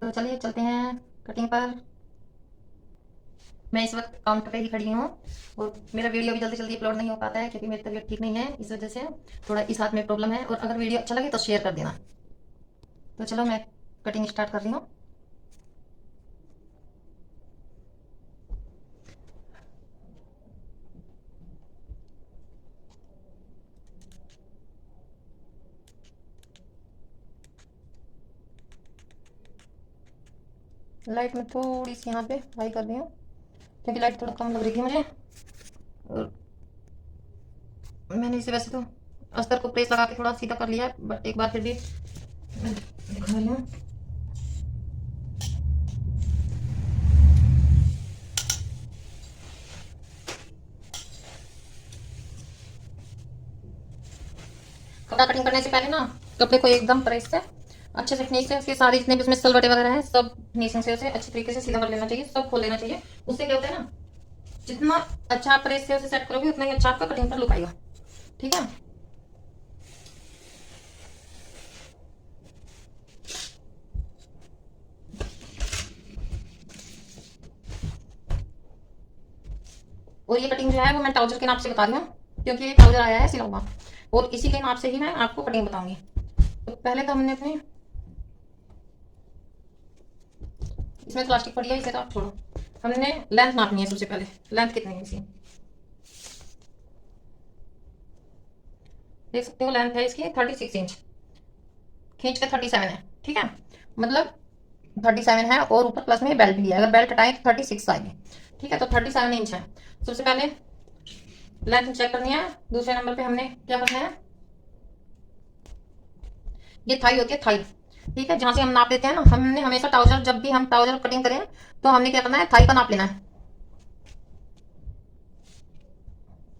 तो चलिए चलते हैं कटिंग पर। मैं इस वक्त काउंटर पे ही खड़ी हूँ और मेरा वीडियो भी जल्दी जल्दी अपलोड नहीं हो पाता है क्योंकि मेरी तबीयत ठीक नहीं है, इस वजह से थोड़ा इस हाथ में प्रॉब्लम है। और अगर वीडियो अच्छा लगे तो शेयर कर देना। तो चलो मैं कटिंग स्टार्ट कर रही हूँ। लाइट में थोड़ी सी यहाँ पे हाई कर रही हूँ क्योंकि लाइट थोड़ा कम लग रही थी मुझे। और मैंने इसे वैसे तो अस्तर को प्रेस लगा के थोड़ा सीधा कर लिया, बट एक बार फिर भी मैं दिखा रही हूँ। कपड़ा कटिंग करने से पहले ना कपड़े को एकदम प्रेस से अच्छे से फिनिश से उसके सारे जितने भी उसमें सलवटे वगैरह हैं सब फिनिशिंग से उसे अच्छे तरीके से सीधा कर लेना चाहिए, सब खोल लेना चाहिए। उससे क्या होता है ना, जितना अच्छा आप प्रेस से उसे सेट करोगे उतना ही अच्छा आपका कटिंग पर लुक आएगा। ठीक है। और ये कटिंग जो है वो मैं ट्राउजर के नाप से बता रही हूँ क्योंकि ये ट्राउजर आया है सिला हुआ, और इसी के नाप से ही मैं आपको कटिंग बताऊंगी। तो पहले तो हमने अपने इसमें प्लास्टिक पड़ी है, इसे तो आप छोड़ो। हमने लेंथ नापनी है सबसे पहले। लेंथ कितनी है इसकी देख सकते हो। लेंथ है इसकी 36 इंच, खींच के 37 है। ठीक है, मतलब 37 है और ऊपर प्लस में बेल्ट भी है। अगर बेल्ट हटाए तो 36 आएगी। ठीक है, तो 37 इंच है। सबसे पहले लेंथ चेक करनी है। दूसरे नंबर पे हमने क्या करना है, ये थाई होती है थाई। ठीक है, जहां से हम नाप लेते हैं ना, हमने हमेशा ट्राउजर जब भी हम ट्राउजर कटिंग करें तो हमने क्या करना है, थाई का नाप लेना है।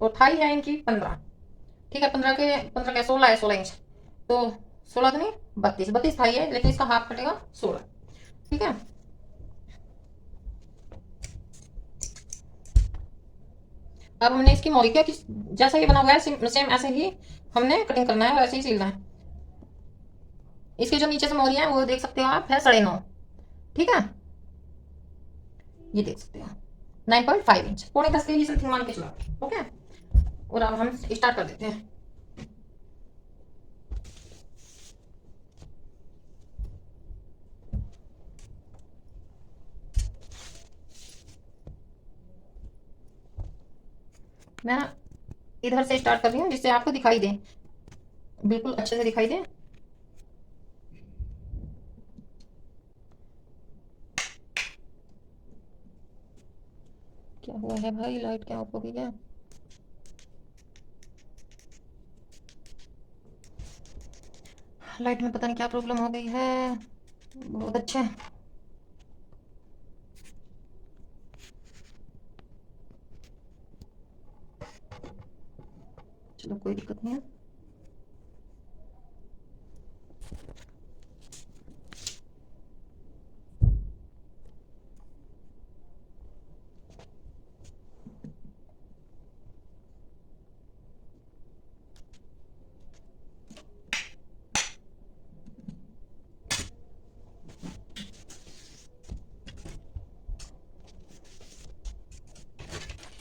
और थाई है इनकी 15। ठीक है, 15 के 16 है, 16 इंच। तो 16 तो नहीं, 32 थाई है, लेकिन इसका हाफ कटेगा 16। ठीक है, अब हमने इसकी मोरी क्या जैसा ये बना हुआ है सेम ऐसे ही हमने कटिंग करना है और ऐसे ही सिलना है। इसके जो नीचे से मोरी है वो देख सकते हो आप, है 9.5। ठीक है, ये देख सकते हो 9.5 इंच, पौने 10 के ही समथिंग मान के चलो। ओके, और अब हम स्टार्ट कर देते हैं। मैं इधर से स्टार्ट कर रही हूँ जिससे आपको दिखाई दे, बिल्कुल अच्छे से दिखाई दे। क्या हुआ है भाई, लाइट क्या ऑफ हो गई है। लाइट में पता नहीं क्या प्रॉब्लम हो गई है। बहुत अच्छे। चलो कोई दिक्कत नहीं है।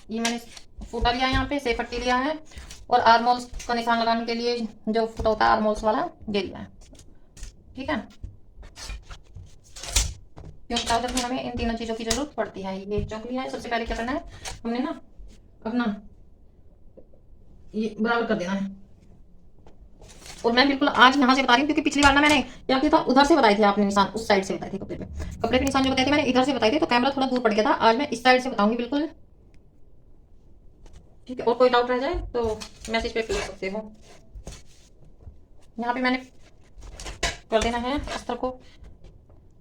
ये मैंने फूटा लिया है, यहाँ पे से पट्टी लिया है, और आर्मोल्स का निशान लगाने के लिए जो फूटा होता है आर्मोल्स वाला, ये लिया है। ठीक है, क्योंकि ट्राउजर में हमें इन तीनों चीज़ों की जरूरत पड़ती है। ये चौक लिया है। सबसे पहले क्या करना है, हमने ना अपना ये बराबर कर देना है। और मैं बिल्कुल आज यहाँ से बता रही हूँ क्योंकि पिछली बार ना मैंने क्या किया था, उधर से बताए थे आपने निशान, उस साइड से बताए थे कपड़े पे। कपड़े के निशान जो बताए थे मैंने इधर से बताए थे, तो कैमरा थोड़ा दूर पड़ गया था। आज मैं इस साइड से बताऊंगी बिल्कुल। ठीक है, और कोई डाउट रह जाए तो मैसेज पे पूछ सकते हो। यहाँ पे मैंने कर देना है अस्तर को।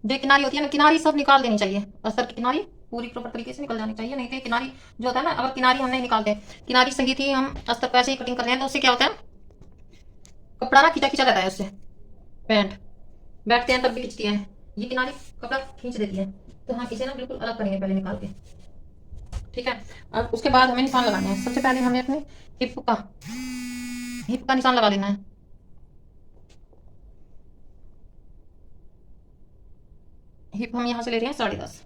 जो किनारी होती है ना, किनारी सब निकाल देनी चाहिए। अस्तर की किनारी पूरी प्रॉपर तरीके से निकल जानी चाहिए, नहीं तो किनारी जो होता है ना, अगर किनारी हम नहीं निकालते, किनारी सही थी, हम अस्तर को ऐसे ही कटिंग कर रहे हैं, तो उससे क्या होता है, कपड़ा ना खींचा खींचा रहता है उससे। पैंट बैठते हैं तब भी खींचती है, ये किनारी कपड़ा खींच देती है। तो हम इसे ना बिल्कुल अलग करेंगे पहले निकाल के। ठीक है, अब उसके बाद हमें निशान लगाना है। सबसे पहले हमें अपने हिप का हिप का निशान लगा लेना है। हिप हम यहाँ से ले रहे हैं 10.5।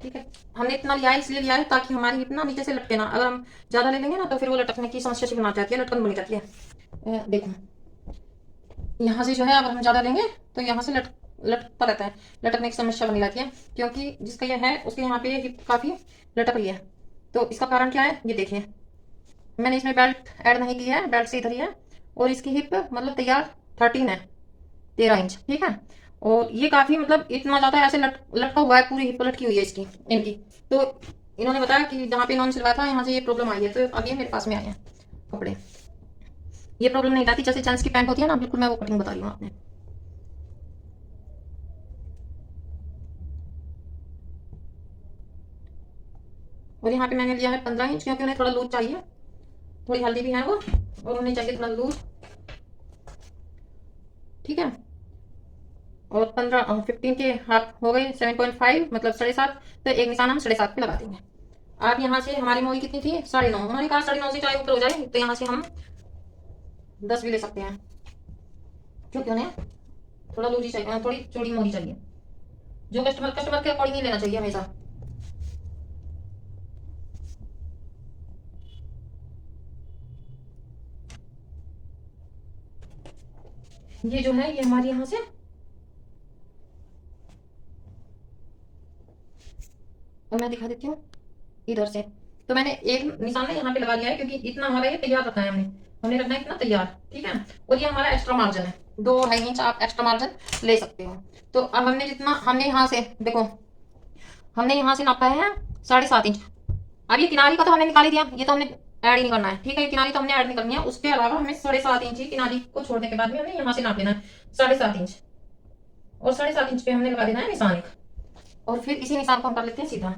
ठीक है, हमने इतना लिया है इसलिए लिया है ताकि हमारी हिप ना नीचे से लटके ना। अगर हम ज़्यादा ले लेंगे ना तो फिर वो लटकने की समस्या सी बना जाती है, लटकन बनी जाती है। देखो यहाँ से जो है अगर हम ज़्यादा लेंगे तो यहाँ से लटकता रहता है, लटकने की समस्या बनी रहती है, क्योंकि जिसका ये है उसके यहाँ पे हिप काफ़ी लटक रही है। तो इसका कारण क्या है ये देखिए, मैंने इसमें बेल्ट ऐड नहीं की है, बेल्ट से इधर ही है, और इसकी हिप मतलब तैयार 13 है, 13 इंच। ठीक है, और ये काफ़ी मतलब इतना ज़्यादा ऐसे लटका हुआ है, पूरी हिप लटकी हुई है इसकी इनकी। तो इन्होंने बताया कि जहाँ पे इन्होंने सिलवाया था यहाँ से ये प्रॉब्लम आई है, तो अब ये मेरे पास में आए हैं कपड़े। ये प्रॉब्लम नहीं आती जैसे जेंट्स की पैंट होती है ना, बिल्कुल मैं वो कटिंग बता रही हूँ आपने। और यहाँ पे मैंने लिया है 15 इंच, क्योंकि उन्हें थोड़ा लूज चाहिए, थोड़ी हेल्दी भी है वो, और उन्हें चाहिए थोड़ा लूज। ठीक है, और 15 के हाफ हो गए 7.5 मतलब 7.5, तो एक निशान हम 7.5 पे लगा देंगे। आप यहाँ से हमारी मोई कितनी थी 9.5, उन्होंने कहा 9.5 से चाहे ऊपर हो जाए, तो यहाँ से हम 10 भी ले सकते हैं, क्योंकि उन्हें थोड़ा लूज ही चाहिए, थोड़ी चौड़ी मोई चाहिए। जो कस्टमर कस्टमर के अकॉर्डिंग ही लेना चाहिए हमेशा। ये जो है ये हमारी यहाँ से, और मैं दिखा देती हूँ इधर से। तो मैंने एक निशान यहाँ पे लगा लिया है, क्योंकि इतना हमारा ये तैयार रखना है, हमने हमने रखना है इतना तैयार। ठीक है, और ये हमारा एक्स्ट्रा मार्जिन है, 2-2.5 इंच आप एक्स्ट्रा मार्जिन ले सकते हो। तो अब हमने जितना हमने यहाँ से देखो, हमने यहाँ से नापा है 7.5 इंच। अब ये किनारी का तो हमने निकाल ही दिया, ये तो हमने ऐड ही नहीं करना है। ठीक है, किनारी तो हमने ऐड नहीं करनी है, उसके अलावा हमें 7.5 इंच ही किनारी को छोड़ने के बाद में हमें यहाँ से नाप लेना है 7.5 इंच, और 7.5 इंच पे हमने लगा देना है निशान एक, और फिर इसी निशान को हम कर लेते हैं सीधा।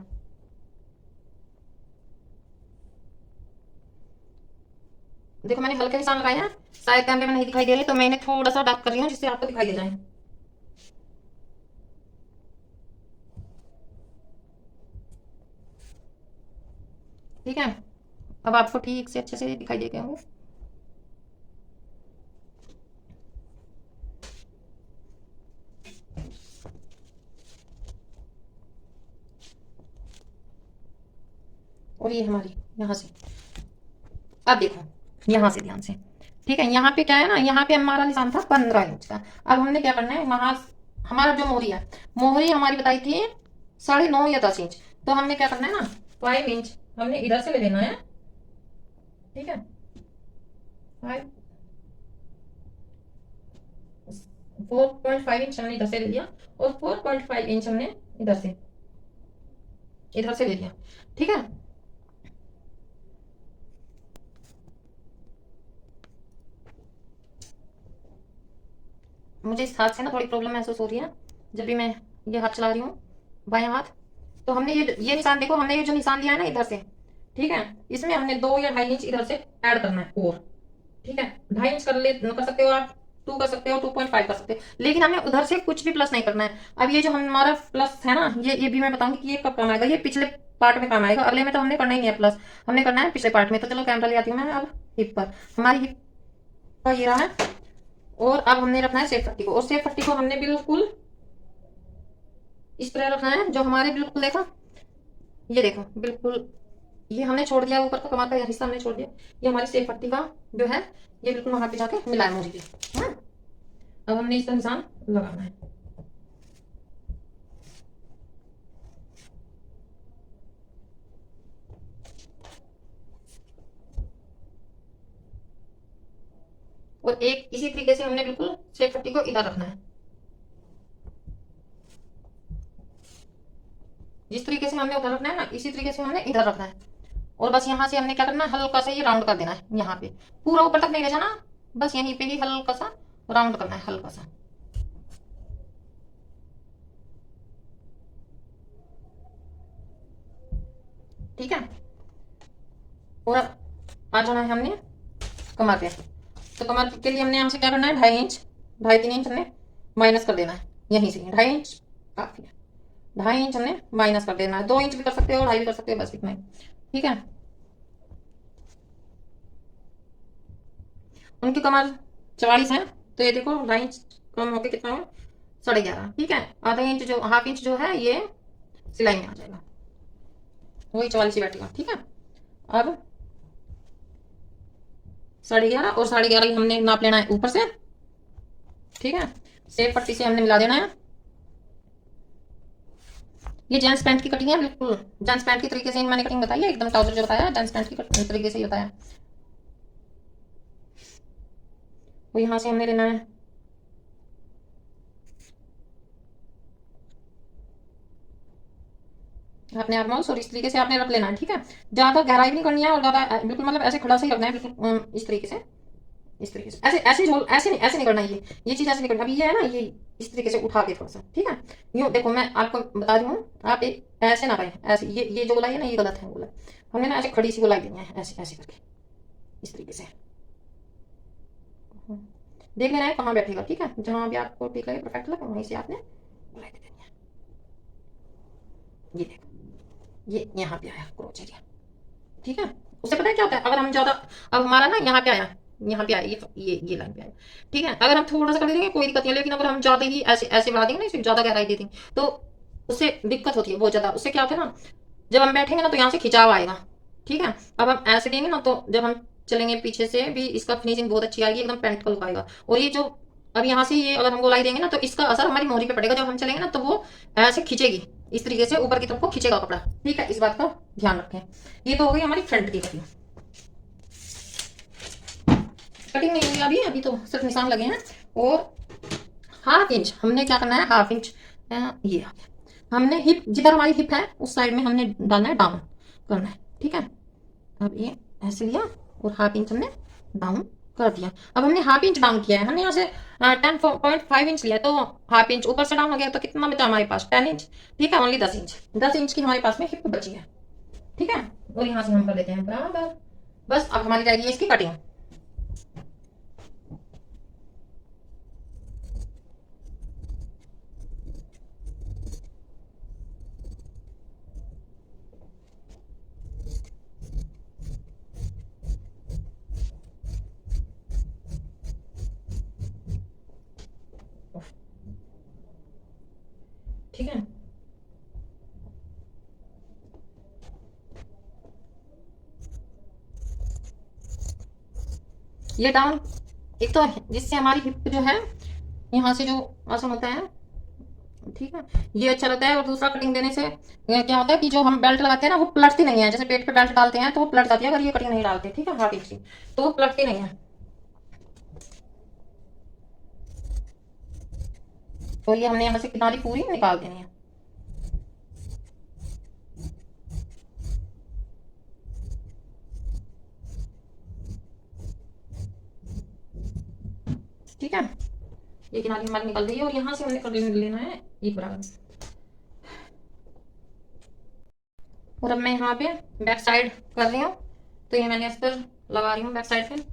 देखो मैंने हल्के निशान लगाए हैं, शायद कैमरे में नहीं दिखाई दे रहे, तो मैं इन्हें थोड़ा सा डार्क कर रही हूँ जिससे आपको दिखाई दे जाए। ठीक है, अब आपको ठीक से अच्छे से दिखाई दे गए होंगे। और ये हमारी यहाँ से, अब देखो यहाँ से ध्यान से। ठीक है, यहाँ पे क्या है ना, यहाँ पे हमारा निशान था 15 इंच का। अब हमने क्या करना है, वहां हमारा जो मोहरी है, मोहरी हमारी बताई थी 9.5 या 10 इंच, तो हमने क्या करना है ना 5 इंच हमने इधर से ले लेना है। ठीक है, 4.5 इंच हमने इधर से ले लिया, और 4.5 इंच हमने इधर से ले लिया। ठीक है, मुझे इस हाथ से ना थोड़ी प्रॉब्लम महसूस हो रही है जब भी मैं ये हाथ चला रही हूँ, बायां हाथ। तो हमने ये निशान देखो, हमने ये जो निशान लिया है ना इधर से, ठीक है, इसमें हमने 2 या 2.5 इंच इधर से ऐड करना है और। ठीक है, 2.5 इंच कर सकते हो आप, 2 कर सकते हो, 2.5 कर सकते हो, लेकिन हमें उधर से कुछ भी प्लस नहीं करना है। अब ये जो हमारा प्लस है ना, ये भी मैं बताऊंगी कि ये कब काम आएगा, ये पिछले पार्ट में काम आएगा, अगले में तो हमने करना ही नहीं है प्लस, हमने करना है पिछले पार्ट में। तो चलो कैमरा ले आती हूँ मैं अब हिप पर। हमारी हिप का ये रहा है, और अब हमने रखना है सेफ पट्टी को, और सेफ पट्टी को हमने बिल्कुल इस तरह रखना है, जो हमारे बिल्कुल देखा, ये देखो बिल्कुल, ये हमने छोड़ दिया ऊपर का कमर का हिस्सा हमने छोड़ दिया, ये हमारी सेफ पट्टी का जो है ये बिल्कुल वहां पे जाके मिला है मोरी के। हाँ, अब हमने इसका निशान लगाना है। और एक इसी तरीके से हमने बिल्कुल सेफ पट्टी को इधर रखना है, जिस तरीके से हमने उधर रखना है ना इसी तरीके से हमने इधर रखना है। और बस यहाँ से हमने क्या करना है, हल्का सा ये राउंड कर देना है यहाँ पे, पूरा ऊपर तक नहीं ले जाना, बस यहीं पे ही हल्का सा राउंड करना है, हल्का सा। ठीक है, और आ जाना है हमने कमर पे। तो कमर के लिए हमने यहाँ से क्या करना है, 2.5 इंच 2.5-3 इंच हमने माइनस कर देना है, यहीं से 2.5 इंच काफी है, 2.5 इंच हमने माइनस कर देना है। 2 इंच भी कर सकते हो, 2.5 भी कर सकते हो, बस इतना ही। ठीक है, उनकी कमर 44 है, तो ये देखो 2.5 इंच कम होके कितना है 11.5, ठीक है। आधा इंच जो हाफ इंच जो है ये सिलाई में आ जाएगा, वही 44 ही बैठेगा, ठीक है। अब 11.5 और 11.5 हमने नाप लेना है ऊपर से, ठीक है। सेब पट्टी से हमने मिला देना है। ये जेंट्स पैंट की कटिंग है, बिल्कुल जेंट्स पैंट की तरीके से मैंने कटिंग बताई है, एकदम ट्राउजर जो बताया जेंट्स पैंट की तरीके से ही बताया। तो यहाँ से हमने लेना है अपने आर्मोल्स, और इस तरीके से आपने रख लेना है, ठीक है। ज्यादा गहराई भी नहीं करनी है और ज्यादा बिल्कुल मतलब ऐसे खड़ा से ही रखना है, बिल्कुल इस तरीके से, इस तरीके से, ऐसे ऐसे झोल ऐसे नहीं करना है, ये चीज ऐसे नहीं करनी। अभी ये है ना, ये इस तरीके से उठा के थोड़ा सा, ठीक है। यूं देखो मैं आपको बता रही हूँ, आप एक ऐसे ना करें, ऐसे ये जो गोलाई है ना ये गलत है गोलाई, हमने ना ऐसे खड़ी सी गोलाई देनी है, ऐसे ऐसे करके इस तरीके से देख लेना है कहाँ बैठेगा, ठीक है। जहां भी आपको ठीक लगे परफेक्ट लगे वहीं से आपने गोलाई दे देनी है। ये देखो ये यहाँ पे आया क्रोच एरिया, ठीक है। उससे पता है क्या होता है, अगर हम ज्यादा, अब हमारा ना यहाँ पे आया, यहाँ पे आया, ये लाइन पे आया, ठीक है। अगर हम थोड़ा सा कर देंगे कोई दिक्कत नहीं है, लेकिन अगर हम ज्यादा ही ऐसे ऐसे बढ़ा देंगे ना, इसमें ज्यादा गहराई दे देंगे तो उससे दिक्कत होती है बहुत ज्यादा। उससे क्या होता है ना, जब हम बैठेंगे ना तो यहाँ से खिंचाव आएगा, ठीक है। अब हम ऐसे देंगे ना तो जब हम चलेंगे पीछे से भी इसका फिनिशिंग बहुत अच्छी आएगी, एकदम पैंट का लुक आएगा। और ये जो अब यहाँ से ये अगर हम गोलाई देंगे ना तो इसका असर हमारी मोहरी पे पड़ेगा, जब हम चलेंगे ना तो वो ऐसे खींचेगी, इस तरीके से ऊपर की तरफ को खींचेगा कपड़ा, ठीक है। इस बात का ध्यान रखें। ये तो हो गई हमारी फ्रंट की कटिंग। कटिंग नहीं हुई अभी, अभी तो सिर्फ निशान लगे हैं। और हाफ इंच हमने क्या करना है, हाफ इंच ये आ गया, हमने हिप जिधर हमारी हिप है उस साइड में हमने डालना है, डाउन करना है, ठीक है। अब ये ऐसे लिया और हाफ इंच हमने डाउन कर दिया। अब हमने हाफ इंच डाउन किया है, हमने यहाँ से 10.5 इंच लिया है, तो हाफ इंच ऊपर से डाउन हो गया तो कितना बचा हमारे पास 10 इंच, ठीक है। ओनली 10 इंच, 10 इंच की हमारे पास में हिप बची है, ठीक है। और यहाँ से हम कर देते हैं बराबर। बस अब हमारी रहेगी इसकी कटिंग। ठीक है, ये डाउन एक तो जिससे हमारी हिप जो है यहाँ से जो आसन होता है, ठीक है, ये अच्छा लगता है। और दूसरा कटिंग देने से क्या होता है कि जो हम बेल्ट लगाते हैं ना वो पलटती नहीं है, जैसे पेट पे बेल्ट डालते हैं तो वो पलट जाती है, अगर ये कटिंग नहीं डालते, ठीक है, हाफ इंच की, तो वो पलटती नहीं है। तो ये हमने यहाँ से किनारी पूरी निकाल देनी है। ठीक है, ये किनारी हमारी निकल गई है और यहाँ से हमने कर लेना है एक बराबर। और अब मैं यहाँ पे बैक साइड कर रही हूँ, तो ये मैंने अस्तर लगा रही हूँ बैक साइड पे।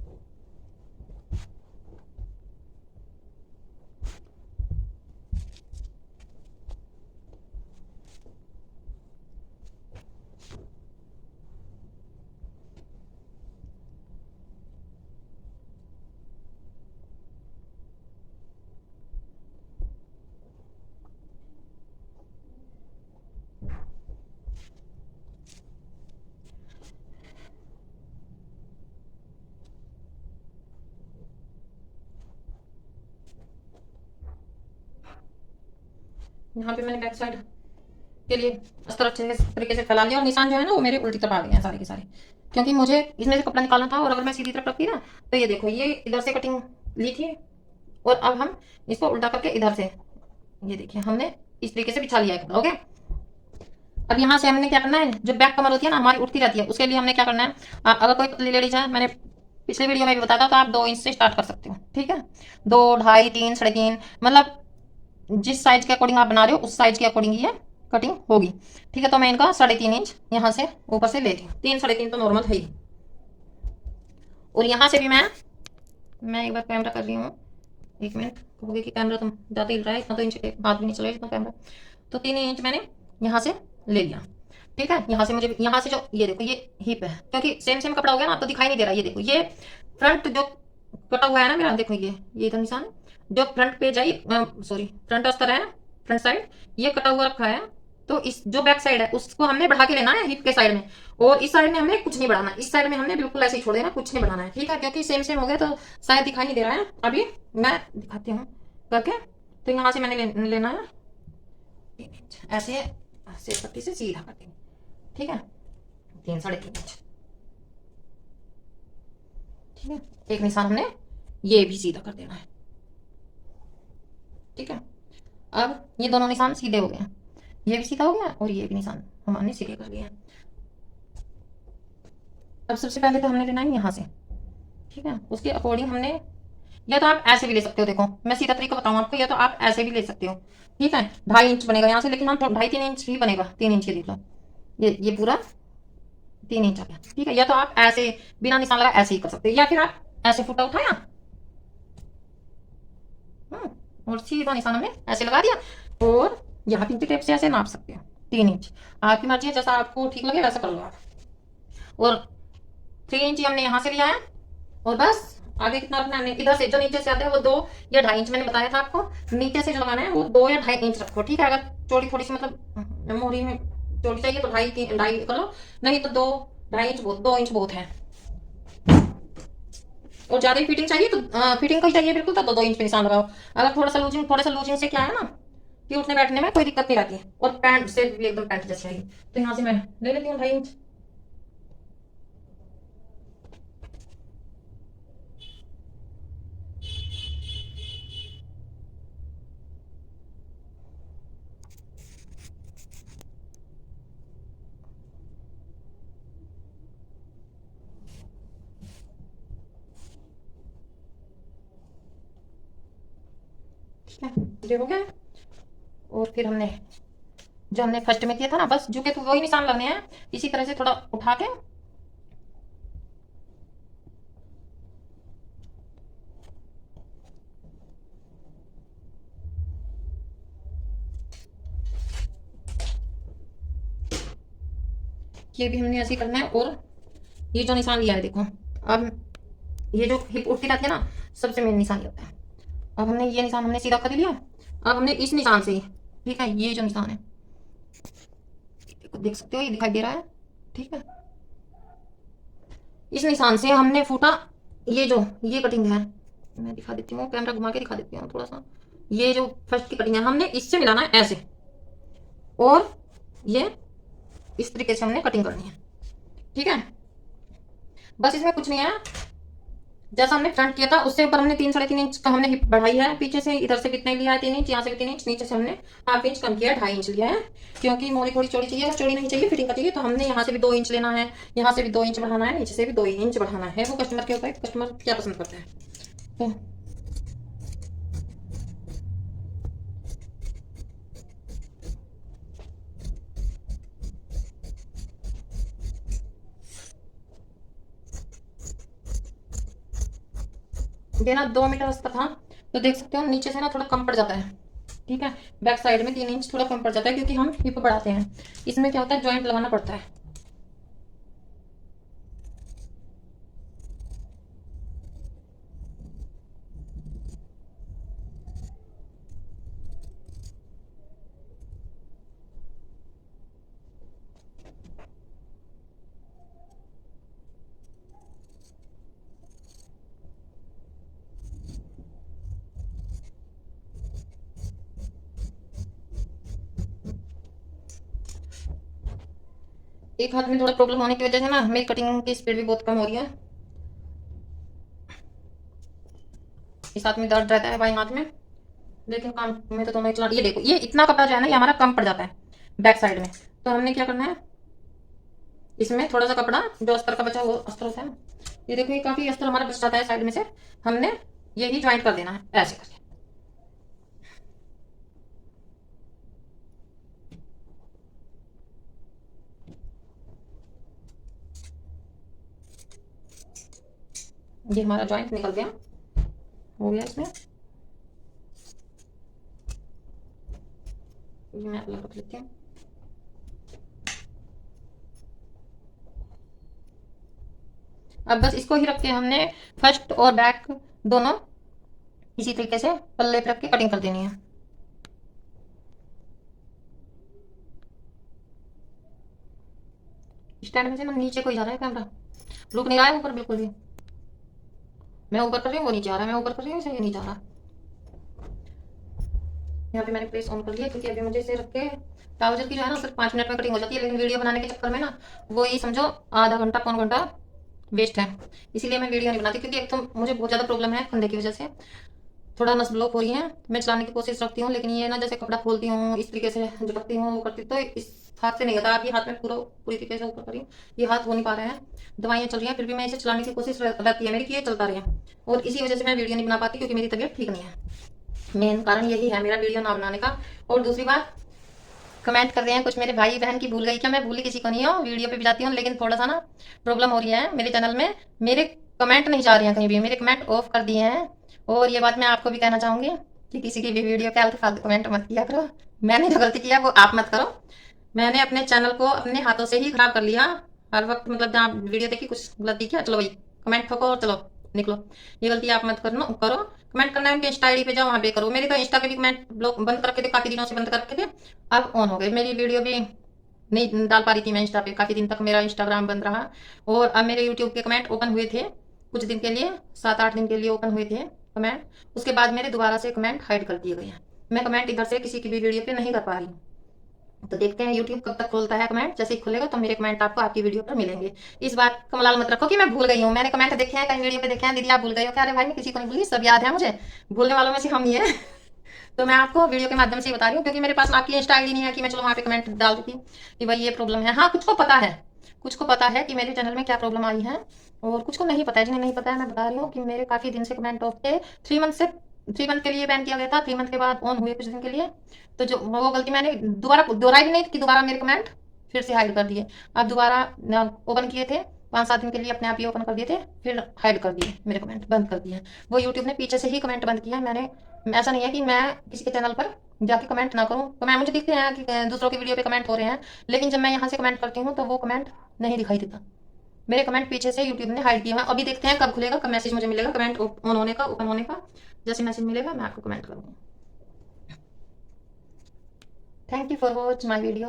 यहाँ पे मैंने बैक साइड के लिए अस्तर अच्छे तरीके से फैला लिया, और निशान जो है ना वो मेरे उल्टी तरफ आ गए हैं सारे के सारे, क्योंकि मुझे इसमें से कपड़ा निकालना था। और अगर मैं सीधी तरफ रखती ना तो ये देखो ये इधर से कटिंग ली थी, और अब हम इसको उल्टा करके इधर से, ये देखिए हमने इस तरीके से बिछा लिया है कपड़ा, ओके। अब यहाँ से हमने क्या करना है, जो बैक कमर होती है ना हमारी उठती रहती है, उसके लिए हमने क्या करना है, अगर कोई पतली लेडीज है, मैंने पिछले वीडियो में भी बताया था, तो आप 2 इंच से स्टार्ट कर सकते हो, ठीक है। 2, ढाई, 3, 3.5, मतलब जिस साइज के अकॉर्डिंग आप बना रहे हो उस साइज के अकॉर्डिंग ये कटिंग होगी, ठीक है। तो मैं इनका 3.5 इंच यहाँ से ऊपर से ले रही हूँ, 3, 3.5 तो नॉर्मल है ही। और यहाँ से भी मैं एक बार कैमरा कर रही हूँ, 1 मिनट, कहोगे कि कैमरा तुम ज़्यादा हिल रहा है, इतना तो इंच के हाथ भी नहीं चलेगा इतना कैमरा। तो 3 इंच मैंने यहाँ से ले लिया, ठीक है। यहाँ से मुझे यहाँ से जो ये देखो ये हिप है, क्योंकि सेम सेम कपड़ा हो गया ना तो दिखाई नहीं दे रहा। ये देखो ये फ्रंट जो कटा हुआ है ना मेरा, देखो ये इधर निशान है, जो फ्रंट पेज है, सॉरी फ्रंट अस्तर है, फ्रंट साइड ये कटा हुआ रखा है, तो इस जो बैक साइड है उसको हमने बढ़ा के लेना है हिप के साइड में, और इस साइड में हमने कुछ नहीं बढ़ाना, इस साइड में हमने बिल्कुल ऐसे ही छोड़ देना, कुछ नहीं बढ़ाना है, ठीक है, क्योंकि सेम सेम हो गया तो शायद दिखाई नहीं दे रहा है। अभी मैं दिखाती हूँ करके। तो यहाँ से मैंने लेना है 3 इंच, ऐसे सेब पट्टी से सीधा कर देंगे, ठीक है, 3 साढ़े 3 इंच, ठीक है। एक निशान हमने ये भी सीधा कर देना है, ठीक है। अब ये दोनों निशान सीधे हो गए हैं, ये भी सीधा हो गया और ये भी निशान हमने सीधे कर दिए हैं। अब सबसे पहले तो हमने लेना है यहाँ से, ठीक है, उसके अकॉर्डिंग हमने, या तो आप ऐसे भी ले सकते हो, देखो मैं सीधा तरीका बताऊँ आपको, या तो आप ऐसे भी ले सकते हो, ठीक है, 2.5 इंच बनेगा यहाँ से, लेकिन हम 2.5-3 इंच ही बनेगा, 3 इंच, ये देख लो, ये पूरा 3 इंच आ गया, ठीक है। या तो आप ऐसे बिना निशान लगा ऐसे ही कर सकते हो, या फिर आप ऐसे फुटा उठाया, और सीधा निशान हमने ऐसे लगा दिया, और यहाँ फिंती टेप से ऐसे नाप सकते हो 3 इंच, आपकी मर्जी है, जैसा आपको ठीक लगे वैसा कर लो आप। और 3 इंच हमने यहाँ से लिया है, और बस आगे कितना रखना है, इधर से जो नीचे से आता है वो 2 या 2.5 इंच मैंने बताया था आपको, नीचे से जो लगाना है वो 2 या 2.5 इंच रखो, ठीक है। अगर चौड़ी थोड़ी सी मतलब मोहरी में चौड़ी चाहिए तो 2.5 कर लो, नहीं तो 2-2.5 इंच बहुत, 2 इंच बहुत है। और ज्यादा ही फिटिंग चाहिए तो फिटिंग का ही चाहिए बिल्कुल, तो 2-2 इंच पे निशान लगाओ। अगर थोड़ा सा लूजिंग से क्या है ना कि उठने बैठने में कोई दिक्कत नहीं रहती है, और पैंट से भी एकदम पैंट जैसी आएगी। तो यहाँ से मैं ले लेती हूँ 2.5 इंच। ठीक है, ये हो गया। और फिर हमने जो हमने फर्स्ट में किया था ना, बस झुके तो वही निशान लगने हैं, इसी तरह से थोड़ा उठा के ये भी हमने ऐसे ही करना है। और ये जो निशान लिया है देखो, अब ये जो हिप उठती रहती है ना, सबसे मेन निशान ये होता है। अब हमने ये निशान हमने सीधा कर लिया, अब हमने इस निशान से ही, ठीक है, ये जो निशान है देखो, देख सकते हो ये दिखाई दे रहा है, ठीक है, इस निशान से हमने फूटा, ये जो ये कटिंग है, मैं दिखा देती हूँ, कैमरा घुमा के दिखा देती हूँ थोड़ा सा, ये जो फर्स्ट की कटिंग है हमने इससे मिलाना है ऐसे, और ये इस तरीके से हमने कटिंग करनी है, ठीक है। बस इसमें कुछ नहीं है, जैसा हमने फ्रंट किया था उससे ऊपर हमने 3-3.5 इंच का हमने हिप बढ़ाई है, पीछे से इधर से कितने लिया है 3 इंच, यहाँ से भी 3 इंच, नीचे से हमने हाफ इंच कम किया है, 2.5 इंच लिया है, क्योंकि मोरी थोड़ी चौड़ी चाहिए, चौड़ी नहीं चाहिए, फिटिंग का चाहिए, तो हमने यहाँ से भी 2 इंच लेना है, यहाँ से भी 2 इंच बढ़ाना है, नीचे से भी 2 इंच बढ़ाना है, वो कस्टमर के ऊपर, कस्टमर क्या पसंद करता है। तो देना 2 मीटर अस्तर था, तो देख सकते हो नीचे से ना थोड़ा कम पड़ जाता है, ठीक है, बैक साइड में 3 इंच थोड़ा कम पड़ जाता है, क्योंकि हम हिप बढ़ाते हैं, इसमें क्या होता है जॉइंट लगाना पड़ता है। एक हाथ में थोड़ा प्रॉब्लम होने की वजह से ना मेरी कटिंग की स्पीड भी बहुत कम हो रही है, इस हाथ में दर्द रहता है बाएं हाथ में, लेकिन काम में तो दोनों ही चला। ये देखो ये इतना कपड़ा जो है ना ये हमारा कम पड़ जाता है बैक साइड में, तो हमने क्या करना है, इसमें थोड़ा सा कपड़ा जो अस्तर का बचा वो अस्तर होता है, ये देखो ये काफी अस्तर हमारा बच जाता है साइड में से, हमने यही ज्वाइंट कर देना है ऐसे करके। ये हमारा ज्वाइंट निकल गया, हो गया इसमें, ये मैं अलग रख लेती हूँ। अब बस इसको ही रख के हमने फर्स्ट और बैक दोनों इसी तरीके से पल्ले पे रख के कटिंग कर देनी है। स्टैंड में से ना नीचे को ही जा रहा है कैमरा, रुक नहीं रहा है ऊपर बिल्कुल भी। मैं ऊपर कर रही हूँ वो नीचे आ रहा है, मैं ऊपर कर रही हूँ इसे ये नहीं जा रहा। यहाँ पे मैंने प्रेस ऑन कर लिया क्योंकि अभी मुझे इसे रख के ट्राउजर की जो है ना सिर्फ 5 मिनट में कटिंग हो जाती है, लेकिन वीडियो बनाने के चक्कर में ना वो ही समझो आधा घंटा पौन घंटा वेस्ट है। इसीलिए मैं वीडियो नहीं बनाती, क्योंकि एक तो मुझे बहुत ज़्यादा प्रॉब्लम है फंदे की वजह से, थोड़ा नस ब्लॉक हो रही है। मैं चलाने की कोशिश रखती हूँ, लेकिन ये ना जैसे कपड़ा खोलती हूँ इस तरीके से झपकती हूँ वो करती, तो इस हाथ से नहीं होता। आप ये हाथ में पूरी तरीके से ऊपर करी, ये हाथ हो नहीं पा रहे हैं। दवाइयाँ चल रही हैं फिर भी मैं इसे चलाने की कोशिश रहती है मेरी कि ये चलता रहे, और इसी वजह से मैं वीडियो नहीं बना पाती, क्योंकि मेरी तबीयत ठीक नहीं है। मेन कारण यही है मेरा वीडियो ना बनाने का। और दूसरी बात, कमेंट कर रहे हैं कुछ मेरे भाई बहन की भूल गई क्या? मैं भूली किसी को नहीं हूँ, वीडियो पे भी जाती हूँ, लेकिन थोड़ा सा ना प्रॉब्लम हो रही है मेरे चैनल में। मेरे कमेंट नहीं जा रहे हैं कहीं भी, मेरे कमेंट ऑफ कर दिए हैं। और ये बात मैं आपको भी कहना चाहूंगी कि किसी की भी वीडियो पे आलतू फालतू कमेंट मत किया करो। मैंने जो गलती किया वो आप मत करो। मैंने अपने चैनल को अपने हाथों से ही खराब कर लिया। हर वक्त मतलब जहाँ वीडियो देखी कुछ गलती किया, चलो भाई कमेंट ठोको और चलो निकलो। ये गलती आप मत करना करो। कमेंट करना है उनके इंस्टा आईडी पे जाओ, वहाँ पे करो। मेरे तो इंस्टा पे भी कमेंट ब्लॉक बंद कर रखे थे, काफी दिनों से बंद कर रखे थे, अब ऑन हो गए। मेरी वीडियो भी नहीं डाल पा रही थी मैं इंस्टा पे, काफी दिन तक मेरा इंस्टाग्राम बंद रहा। और अब मेरे यूट्यूब के कमेंट ओपन हुए थे कुछ दिन के लिए, 7-8 दिन के लिए ओपन हुए थे कमेंट। उसके बाद मेरे दोबारा से कमेंट हाइड कर दिए गए हैं। मैं कमेंट इधर से किसी की भी वीडियो पे नहीं कर पा रही हूँ। तो देखते हैं यूट्यूब कब तक खोलता है कमेंट। जैसे ही खुलेगा तो मेरे कमेंट आपको आपकी वीडियो पर मिलेंगे। इस बात का मलाल मत रखो कि मैं भूल गई हूँ। मैंने कमेंट देखे हैं, कहीं वीडियो पे देखे हैं, दीदी आप भूल गई हो क्या? अरे भाई मैं किसी को नहीं भूली, सब याद है मुझे, भूलने वालों में से हम ही है। तो मैं आपको वीडियो के माध्यम से ही बता रही हूँ, क्योंकि मेरे पास आपकी इंस्टा आईडी नहीं है कि मैं चलो वहाँ पे कमेंट डाल देती कि भाई ये प्रॉब्लम है। हाँ कुछ को पता है, कुछ को पता है कि मेरे चैनल में क्या प्रॉब्लम आई है, और कुछ को नहीं पता है। जिन्हें नहीं पता है मैं बता रही हूँ कि मेरे काफ़ी दिन से कमेंट ऑफ थे। 3 मंथ के लिए बैन किया गया था, 3 मंथ के बाद ऑन हुए कुछ दिन के लिए। तो जो वो गलती मैंने दोबारा दोहराई भी नहीं कि दोबारा मेरे कमेंट फिर से हाइड कर दिए। अब दोबारा ओपन किए थे 5-7 दिन के लिए, अपने आप ही ओपन कर दिए थे, फिर हाइड कर दिए मेरे कमेंट, बंद कर दिए। वो यूट्यूब ने पीछे से ही कमेंट बंद किया है। मैंने ऐसा नहीं है कि मैं किसी के चैनल पर जाके कमेंट ना करूँ। कमेंट मुझे दिखते हैं कि दूसरों की वीडियो पे कमेंट हो रहे हैं, लेकिन जब मैं यहाँ से कमेंट करती हूँ तो वो कमेंट नहीं दिखाई देता। मेरे कमेंट पीछे से यूट्यूब ने हाइड किया है। अभी देखते हैं कब खुलेगा, कब मैसेज मुझे मिलेगा कमेंट ऑन होने का, ओपन होने का। जैसे मैसेज मिलेगा मैं आपको कमेंट करूँगी। Thank you for watch my video.